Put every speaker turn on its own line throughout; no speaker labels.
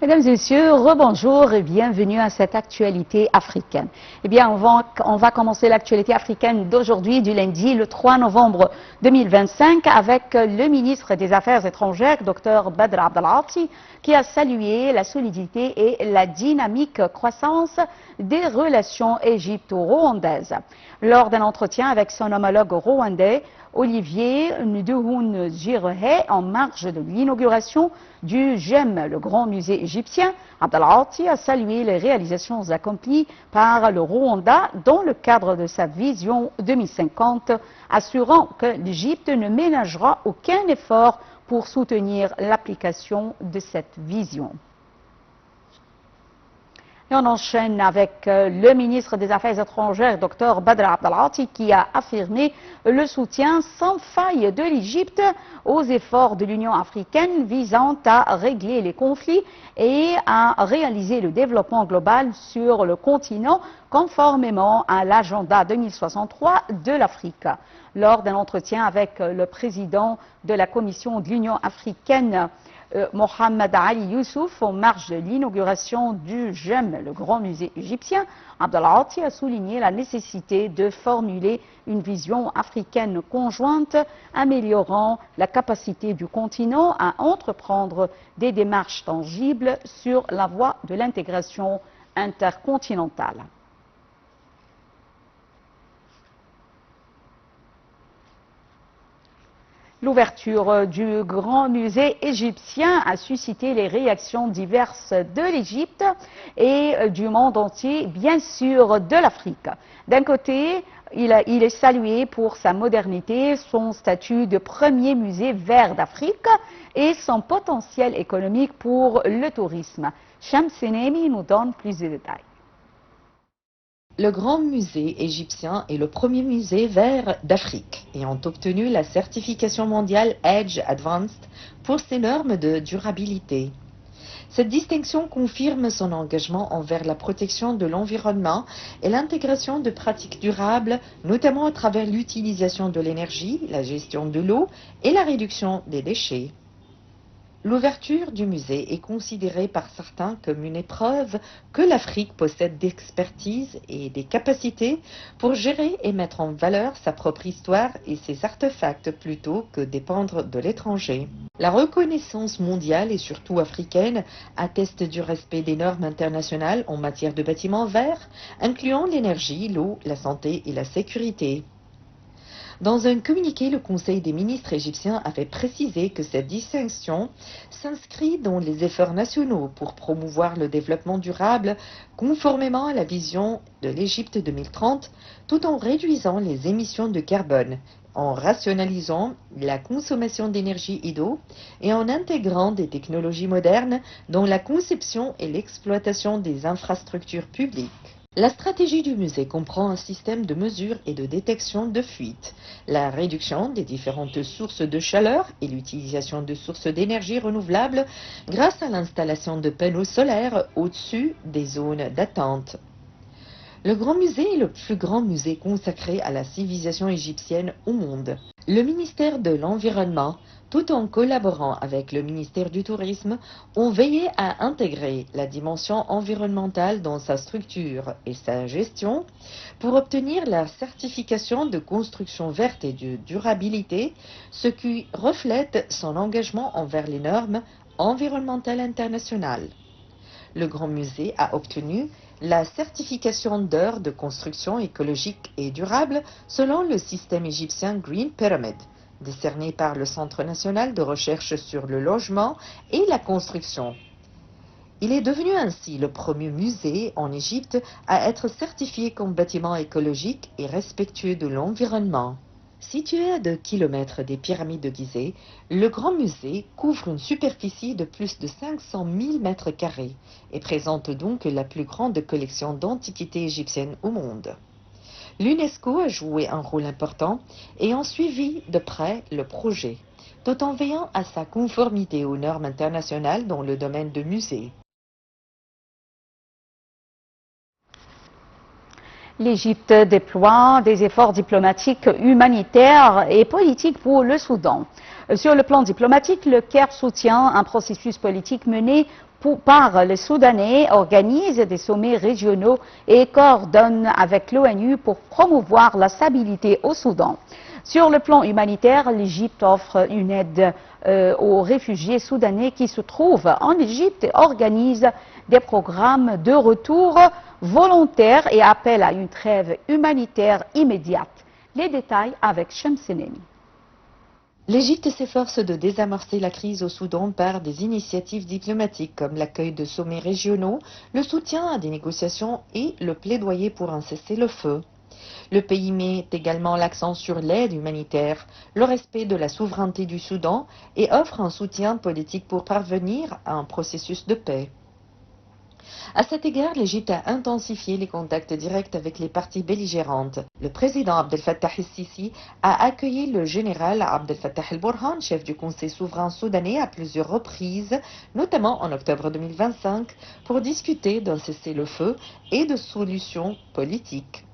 Mesdames et messieurs, rebonjour et bienvenue à cette actualité africaine. Eh bien, on va commencer l'actualité africaine d'aujourd'hui, du lundi, le 3 novembre 2025, avec le ministre des Affaires étrangères, Dr Badr Abdelati, qui a salué la solidité et la dynamique croissance des relations égypto-rwandaises. Lors d'un entretien avec son homologue rwandais, Olivier Nduhungirehe, en marge de l'inauguration du GEM, le grand musée égyptien, Abdelati a salué les réalisations accomplies par le Rwanda dans le cadre de sa vision 2050, assurant que l'Égypte ne ménagera aucun effort pour soutenir l'application de cette vision. Et on enchaîne avec le ministre des Affaires étrangères, Dr Badr Abdelati, qui a affirmé le soutien sans faille de l'Égypte aux efforts de l'Union africaine visant à régler les conflits et à réaliser le développement global sur le continent conformément à l'agenda 2063 de l'Afrique. Lors d'un entretien avec le président de la Commission de l'Union africaine, Mohamed Ali Youssouf, en marge de l'inauguration du GEM, le grand musée égyptien, Abdelati a souligné la nécessité de formuler une vision africaine conjointe, améliorant la capacité du continent à entreprendre des démarches tangibles sur la voie de l'intégration intercontinentale. L'ouverture du grand musée égyptien a suscité les réactions diverses de l'Égypte et du monde entier, bien sûr de l'Afrique. D'un côté, il est salué pour sa modernité, son statut de premier musée vert d'Afrique et son potentiel économique pour le tourisme. Shams Senemi nous donne plus de détails.
Le Grand Musée égyptien est le premier musée vert d'Afrique ayant obtenu la certification mondiale EDGE Advanced pour ses normes de durabilité. Cette distinction confirme son engagement envers la protection de l'environnement et l'intégration de pratiques durables, notamment à travers l'utilisation de l'énergie, la gestion de l'eau et la réduction des déchets. L'ouverture du musée est considérée par certains comme une épreuve que l'Afrique possède d'expertise et des capacités pour gérer et mettre en valeur sa propre histoire et ses artefacts plutôt que dépendre de l'étranger. La reconnaissance mondiale et surtout africaine atteste du respect des normes internationales en matière de bâtiments verts, incluant l'énergie, l'eau, la santé et la sécurité. Dans un communiqué, le Conseil des ministres égyptien avait précisé que cette distinction s'inscrit dans les efforts nationaux pour promouvoir le développement durable conformément à la vision de l'Égypte 2030, tout en réduisant les émissions de carbone, en rationalisant la consommation d'énergie et d'eau et en intégrant des technologies modernes dans la conception et l'exploitation des infrastructures publiques. La stratégie du musée comprend un système de mesure et de détection de fuite, la réduction des différentes sources de chaleur et l'utilisation de sources d'énergie renouvelables grâce à l'installation de panneaux solaires au-dessus des zones d'attente. Le Grand Musée est le plus grand musée consacré à la civilisation égyptienne au monde. Le ministère de l'Environnement, tout en collaborant avec le ministère du Tourisme, ont veillé à intégrer la dimension environnementale dans sa structure et sa gestion pour obtenir la certification de construction verte et de durabilité, ce qui reflète son engagement envers les normes environnementales internationales. Le Grand Musée a obtenu la certification d'heures de construction écologique et durable selon le système égyptien Green Pyramid, décerné par le Centre national de recherche sur le logement et la construction. Il est devenu ainsi le premier musée en Égypte à être certifié comme bâtiment écologique et respectueux de l'environnement. Situé à 2 km des pyramides de Gizeh, le Grand Musée couvre une superficie de plus de 500 000 mètres carrés et présente donc la plus grande collection d'antiquités égyptiennes au monde. L'UNESCO a joué un rôle important et a suivi de près le projet, tout en veillant à sa conformité aux normes internationales dans le domaine de musée.
L'Égypte déploie des efforts diplomatiques, humanitaires et politiques pour le Soudan. Sur le plan diplomatique, le Caire soutient un processus politique mené par les Soudanais organise des sommets régionaux et coordonne avec l'ONU pour promouvoir la stabilité au Soudan. Sur le plan humanitaire, l'Égypte offre une aide aux réfugiés soudanais qui se trouvent en Égypte et organise des programmes de retour volontaires et appelle à une trêve humanitaire immédiate. Les détails avec Shamseneni.
L'Égypte s'efforce de désamorcer la crise au Soudan par des initiatives diplomatiques comme l'accueil de sommets régionaux, le soutien à des négociations et le plaidoyer pour un cessez-le-feu. Le pays met également l'accent sur l'aide humanitaire, le respect de la souveraineté du Soudan et offre un soutien politique pour parvenir à un processus de paix. À cet égard, l'Égypte a intensifié les contacts directs avec les parties belligérantes. Le président Abdel Fattah el-Sisi a accueilli le général Abdel Fattah el-Burhan, chef du Conseil souverain soudanais, à plusieurs reprises, notamment en octobre 2025, pour discuter d'un cessez-le-feu et de solutions politiques.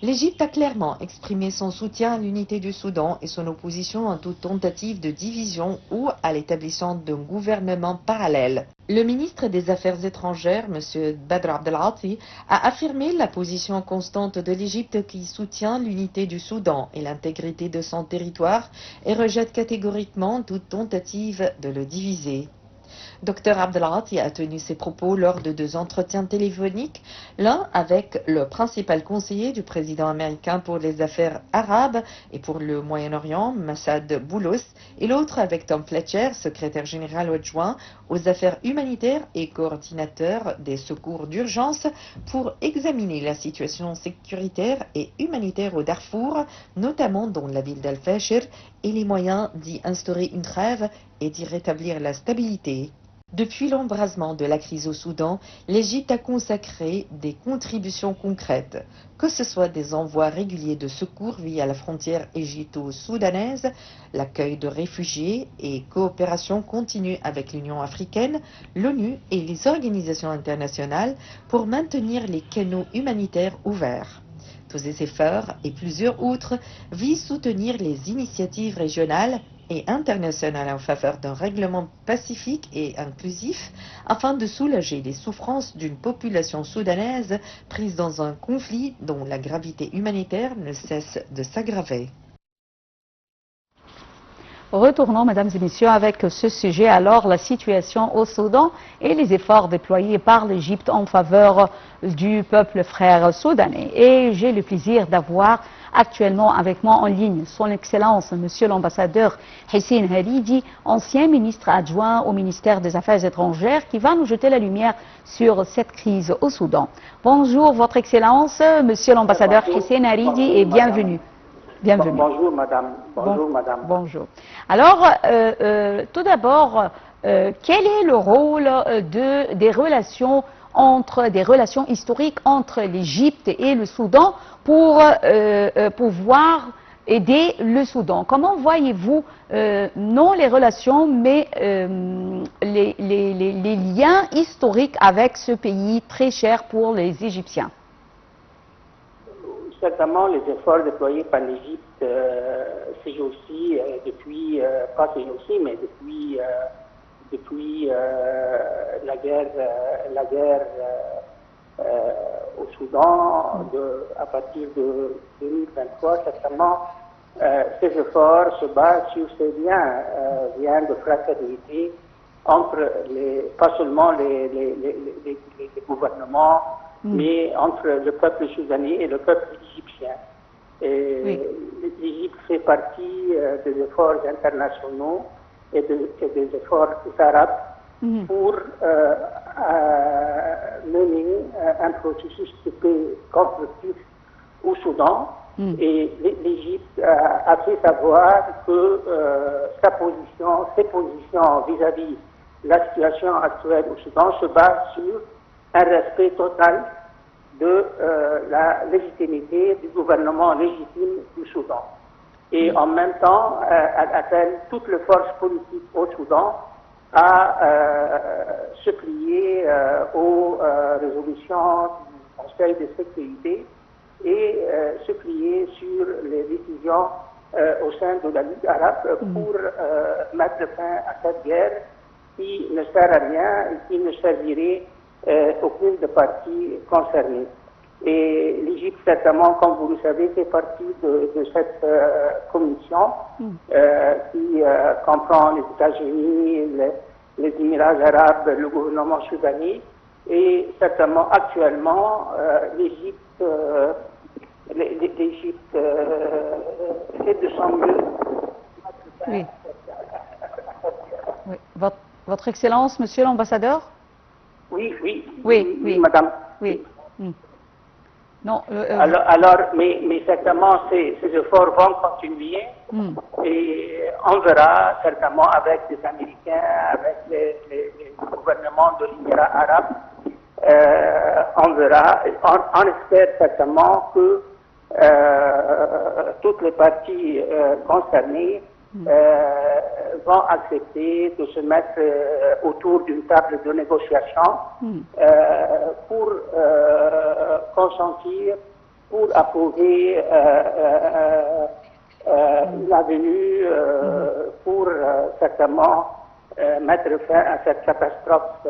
L'Égypte a clairement exprimé son soutien à l'unité du Soudan et son opposition à toute tentative de division ou à l'établissement d'un gouvernement parallèle. Le ministre des Affaires étrangères, M. Badr Abdelghati, a affirmé la position constante de l'Égypte qui soutient l'unité du Soudan et l'intégrité de son territoire et rejette catégoriquement toute tentative de le diviser. Dr Abdelghati a tenu ses propos lors de 2 entretiens téléphoniques, l'un avec le principal conseiller du président américain pour les affaires arabes et pour le Moyen-Orient, Massad Boulos, et l'autre avec Tom Fletcher, secrétaire général adjoint aux affaires humanitaires et coordinateur des secours d'urgence, pour examiner la situation sécuritaire et humanitaire au Darfour, notamment dans la ville d'Al-Fashir, et les moyens d'y instaurer une trêve et d'y rétablir la stabilité. Depuis l'embrasement de la crise au Soudan, l'Égypte a consacré des contributions concrètes, que ce soit des envois réguliers de secours via la frontière égypto-soudanaise, l'accueil de réfugiés et coopération continue avec l'Union africaine, l'ONU et les organisations internationales pour maintenir les canaux humanitaires ouverts. Tous ces efforts et plusieurs autres visent à soutenir les initiatives régionales et internationale en faveur d'un règlement pacifique et inclusif afin de soulager les souffrances d'une population soudanaise prise dans un conflit dont la gravité humanitaire ne cesse de s'aggraver.
Retournons, mesdames et messieurs, avec ce sujet. Alors, la situation au Soudan et les efforts déployés par l'Égypte en faveur du peuple frère soudanais. Et j'ai le plaisir d'avoir actuellement avec moi en ligne son Excellence, Monsieur l'ambassadeur Hissène Haridi, ancien ministre adjoint au ministère des Affaires étrangères, qui va nous jeter la lumière sur cette crise au Soudan. Bonjour, Votre Excellence, Monsieur l'ambassadeur Hissène Haridi, et bienvenue. Bienvenue.
Bonjour madame. Bonjour madame.
Bonjour. Alors, tout d'abord, quel est le rôle des relations historiques entre l'Égypte et le Soudan pour pouvoir aider le Soudan? Comment voyez-vous, non les relations, mais les liens historiques avec ce pays très cher pour les Égyptiens?
Certainement, les efforts déployés par l'Égypte ces jours-ci, pas ces jours-ci, mais depuis la guerre au Soudan, à partir de 2023, certainement, ces efforts se basent sur ces liens de fraternité entre pas seulement les gouvernements, mais entre le peuple soudanais et le peuple égyptien. L'Égypte fait partie des efforts internationaux et des efforts arabes pour mener un processus de paix constructif au Soudan. Et l'Égypte a fait savoir que ses positions vis-à-vis de la situation actuelle au Soudan se basent sur un respect total de la légitimité du gouvernement légitime du Soudan. Et en même temps, elle appelle toutes les forces politiques au Soudan à se plier aux résolutions du Conseil de sécurité et se plier sur les décisions au sein de la Ligue arabe pour mettre fin à cette guerre qui ne sert à rien et qui ne servirait aucune des parties concernées. Et l'Égypte, certainement, comme vous le savez, fait partie de cette commission qui comprend les États-Unis, les Émirats arabes, le gouvernement soudanais. Et certainement, actuellement, l'Égypte fait de son mieux.
Oui. Oui. Votre Excellence, Monsieur l'ambassadeur?
Oui, madame.
Oui. Non,
alors, mais certainement, ces efforts vont continuer et on verra certainement avec les Américains, avec les gouvernements de l'Émirat arabe, on verra, on espère certainement que toutes les parties concernées vont accepter de se mettre autour d'une table de négociation pour consentir, pour approuver une avenue pour certainement mettre fin à cette catastrophe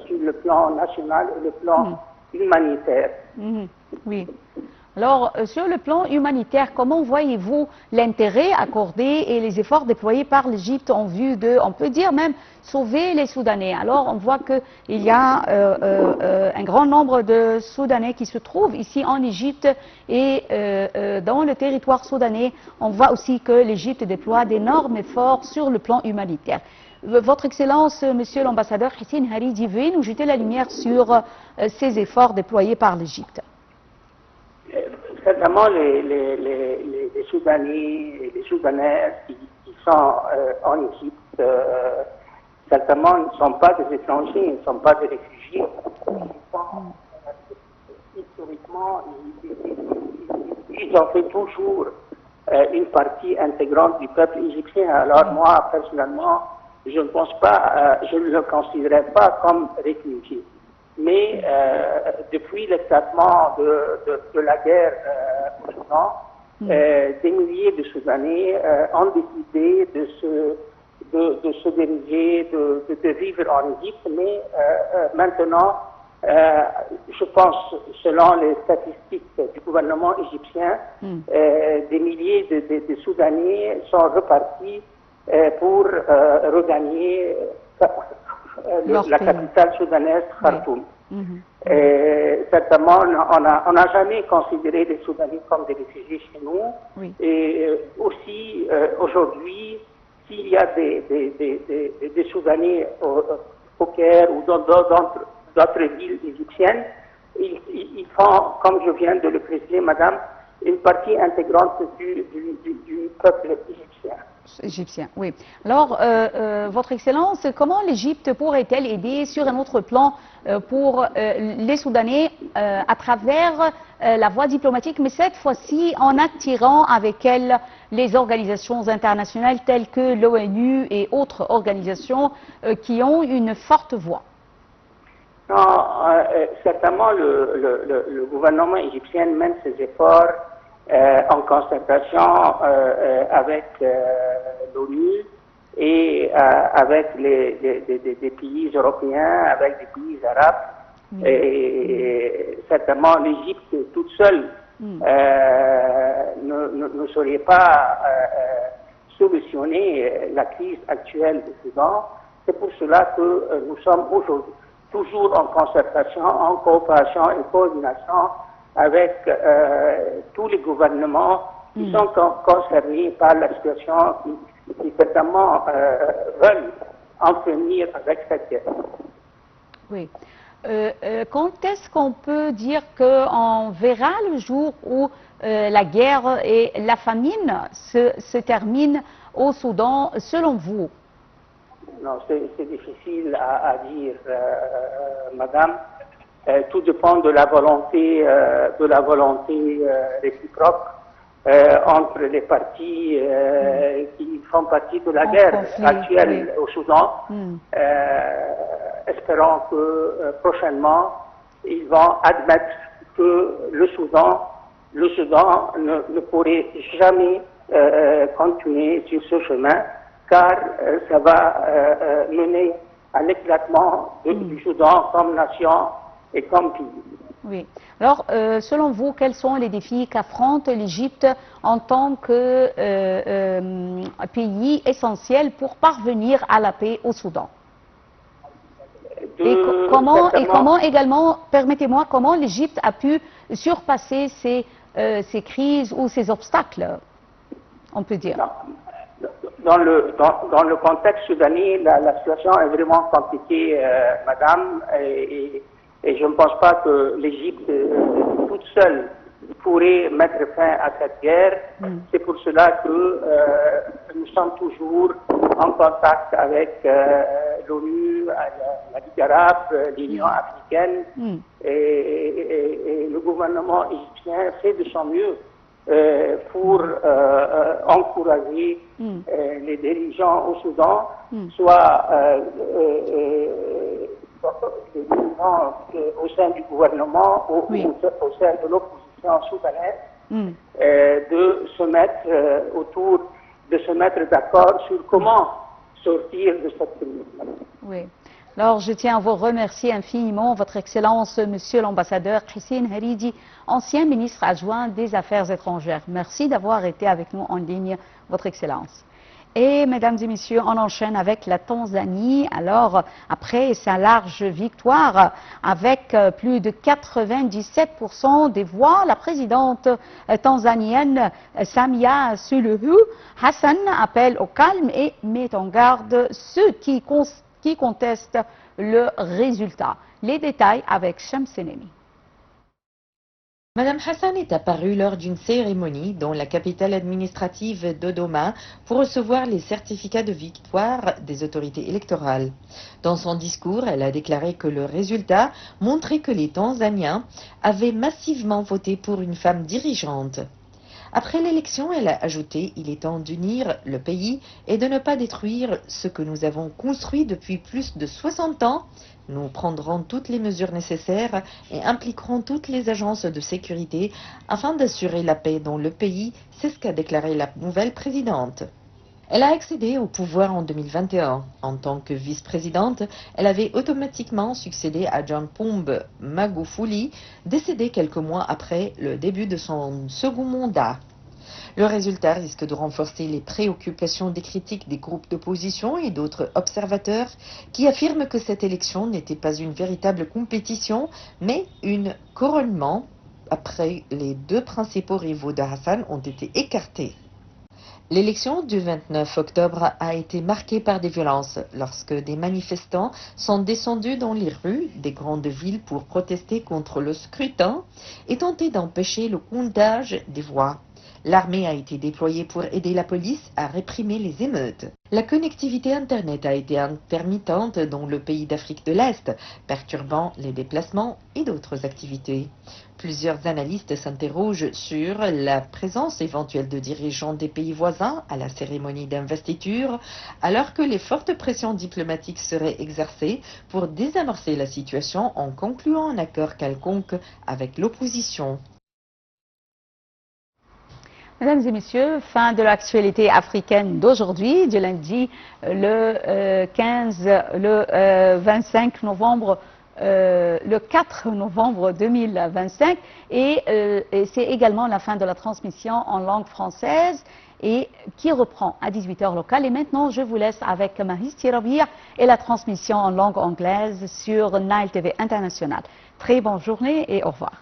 sur le plan national et le plan humanitaire.
Oui. Alors, sur le plan humanitaire, comment voyez-vous l'intérêt accordé et les efforts déployés par l'Égypte en vue de, on peut dire même, sauver les Soudanais? Alors, on voit qu'il y a un grand nombre de Soudanais qui se trouvent ici en Égypte et dans le territoire soudanais, on voit aussi que l'Égypte déploie d'énormes efforts sur le plan humanitaire. Votre Excellence, Monsieur l'ambassadeur Hissène Haridi, veuillez nous jeter la lumière sur ces efforts déployés par l'Égypte.
Certainement, les Soudanais et les Soudanaises qui sont en Égypte, certainement ne sont pas des étrangers, ils ne sont pas des réfugiés. Historiquement, ils ont fait toujours une partie intégrante du peuple égyptien. Alors moi, personnellement, je ne pense pas, je ne le considérais pas comme réfugié. Mais depuis l'éclatement de la guerre au Soudan, des milliers de Soudanais ont décidé de se diriger, de vivre en Égypte, mais maintenant, je pense, selon les statistiques du gouvernement égyptien, des milliers de Soudanais sont repartis pour regagner la capitale soudanaise, Khartoum. Certainement, on n'a jamais considéré les Soudanais comme des réfugiés chez nous. Et aussi, aujourd'hui, s'il y a des Soudanais au Caire ou dans d'autres villes égyptiennes, ils font, comme je viens de le préciser, madame, une partie intégrante du peuple égyptien.
Oui. Alors, Votre Excellence, comment l'Égypte pourrait-elle aider sur un autre plan pour les Soudanais à travers la voie diplomatique, mais cette fois-ci en attirant avec elle les organisations internationales telles que l'ONU et autres organisations qui ont une forte voix?
Non, certainement le gouvernement égyptien mène ses efforts en concertation avec l'ONU et avec des pays européens, avec des pays arabes. Et certainement l'Égypte toute seule ne saurait pas solutionner la crise actuelle du Soudan. C'est pour cela que nous sommes aujourd'hui toujours en concertation, en coopération et coordination avec tous les gouvernements qui sont concernés par la situation, qui certainement veulent en finir avec cette guerre.
Oui. Quand est-ce qu'on peut dire qu'on verra le jour où la guerre et la famine se terminent au Soudan, selon vous?
Non, c'est difficile à dire, madame. Tout dépend de la volonté réciproque entre les parties qui font partie de la guerre actuelle au Soudan. Espérons que prochainement ils vont admettre que le Soudan ne pourrait jamais continuer sur ce chemin, car ça va mener à l'éclatement du Soudan comme nation et comme pays.
Oui. Alors, selon vous, quels sont les défis qu'affronte l'Égypte en tant que pays essentiel pour parvenir à la paix au Soudan? Et comment également, permettez-moi, comment l'Égypte a pu surpasser ces crises ou ces obstacles, on peut dire?
Dans le contexte soudanais, la situation est vraiment compliquée, madame, et je ne pense pas que l'Égypte toute seule pourrait mettre fin à cette guerre. C'est pour cela que nous sommes toujours en contact avec l'ONU, la Ligue arabe, l'Union africaine, et le gouvernement égyptien fait de son mieux pour encourager les dirigeants au Soudan, soit les dirigeants au sein du gouvernement ou au sein de l'opposition soudanaise, de se mettre de se mettre d'accord sur comment sortir de cette crise.
Oui. Alors, je tiens à vous remercier infiniment, Votre Excellence, Monsieur l'ambassadeur Hissène Haridi, ancien ministre adjoint des Affaires étrangères. Merci d'avoir été avec nous en ligne, Votre Excellence. Et, mesdames et messieurs, on enchaîne avec la Tanzanie. Alors, après sa large victoire, avec plus de 97% des voix, la présidente tanzanienne Samia Suluhu Hassan appelle au calme et met en garde ceux qui contestent le résultat. Les détails avec Shamsenemi.
Madame Hassan est apparue lors d'une cérémonie dans la capitale administrative Dodoma pour recevoir les certificats de victoire des autorités électorales. Dans son discours, elle a déclaré que le résultat montrait que les Tanzaniens avaient massivement voté pour une femme dirigeante. Après l'élection, elle a ajouté « Il est temps d'unir le pays et de ne pas détruire ce que nous avons construit depuis plus de 60 ans. Nous prendrons toutes les mesures nécessaires et impliquerons toutes les agences de sécurité afin d'assurer la paix dans le pays », c'est ce qu'a déclaré la nouvelle présidente. Elle a accédé au pouvoir en 2021. En tant que vice-présidente, elle avait automatiquement succédé à John Pombe Magufuli, décédé quelques mois après le début de son second mandat. Le résultat risque de renforcer les préoccupations des critiques des groupes d'opposition et d'autres observateurs qui affirment que cette élection n'était pas une véritable compétition, mais un couronnement après les deux principaux rivaux de Hassan ont été écartés. L'élection du 29 octobre a été marquée par des violences lorsque des manifestants sont descendus dans les rues des grandes villes pour protester contre le scrutin et tenter d'empêcher le comptage des voix. L'armée a été déployée pour aider la police à réprimer les émeutes. La connectivité Internet a été intermittente dans le pays d'Afrique de l'Est, perturbant les déplacements et d'autres activités. Plusieurs analystes s'interrogent sur la présence éventuelle de dirigeants des pays voisins à la cérémonie d'investiture, alors que les fortes pressions diplomatiques seraient exercées pour désamorcer la situation en concluant un accord quelconque avec l'opposition.
Mesdames et messieurs, fin de l'actualité africaine d'aujourd'hui, du lundi le 25 novembre, le 4 novembre 2025, et c'est également la fin de la transmission en langue française et qui reprend à 18h locale. Et maintenant, je vous laisse avec Mahis Tirabia et la transmission en langue anglaise sur Nile TV International. Très bonne journée et au revoir.